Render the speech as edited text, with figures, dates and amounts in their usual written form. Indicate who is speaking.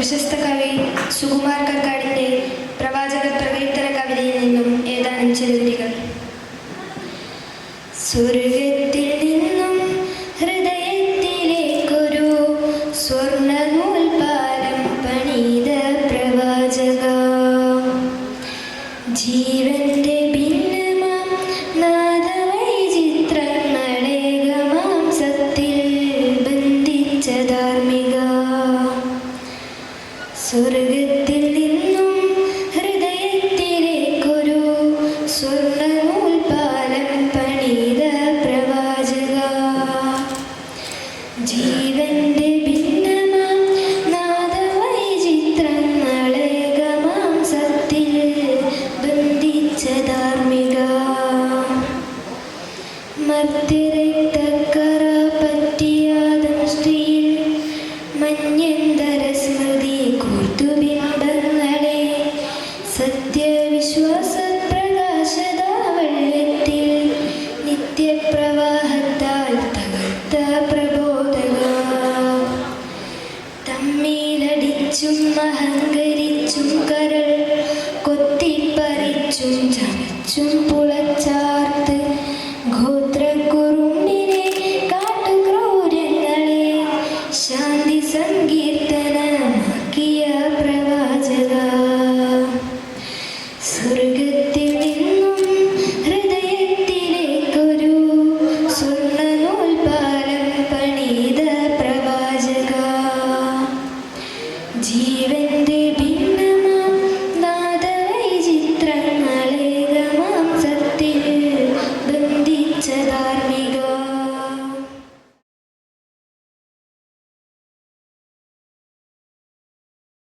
Speaker 1: പ്രശസ്ത കവി സുകുമാർ കക്കാടിൻ്റെ പ്രവാചക പ്രകീർത്തന കവിതയിൽ നിന്നും ഏതാനും ചില വരികൾ. സ്വർഗത്തിൽ നിന്നും ഹൃദയത്തിലേക്കൊരു സ്വർണ്ണ നൂൽപാലം പണിത പ്രവാചക, ജീവന്റെ ഭിന്നമാം നാദവൈചിത്രങ്ങളെ മാംസത്തിൽ ബന്ധിച്ച ധാർമ്മിക. സ്വർഗത്തിൽ നിന്നും ഹൃദയത്തിലേക്കൊരു സ്വർണ്ണ നൂൽപാലം പണിത പ്രവാചക, ജീവന്റെ ഭിന്നമാം നാദവൈചിത്രങ്ങളെ മാംസത്തിൽ ബന്ധിച്ച ധാർമ്മിക. മർത്യരക്തക്കറ പറ്റിയാദം സ്ത്രീയിൽ മഞ്ഞന്തര സ്മൃതി കൂർത്തുബിംബങ്ങളെ സത്യവിശ്വാസ പ്രകാശതാവള്യത്തിൽ നിത്യപ്രവാഹത്താൽ തകർത്ത പ്രബോധക. തമ്മിലടിച്ചും അഹങ്കരിച്ചും കരൾ കൊത്തിപ്പറിച്ചും ചമച്ചും പുളച്ചാർത്ത് ഗോത്രക്കുറുമ്പിനെ കാട്ടുക്രൂരങ്ങളെ ശാന്തി സങ്കീർത്തനമാക്കിയ പ്രവാചക. സ്വർഗത്തിൽ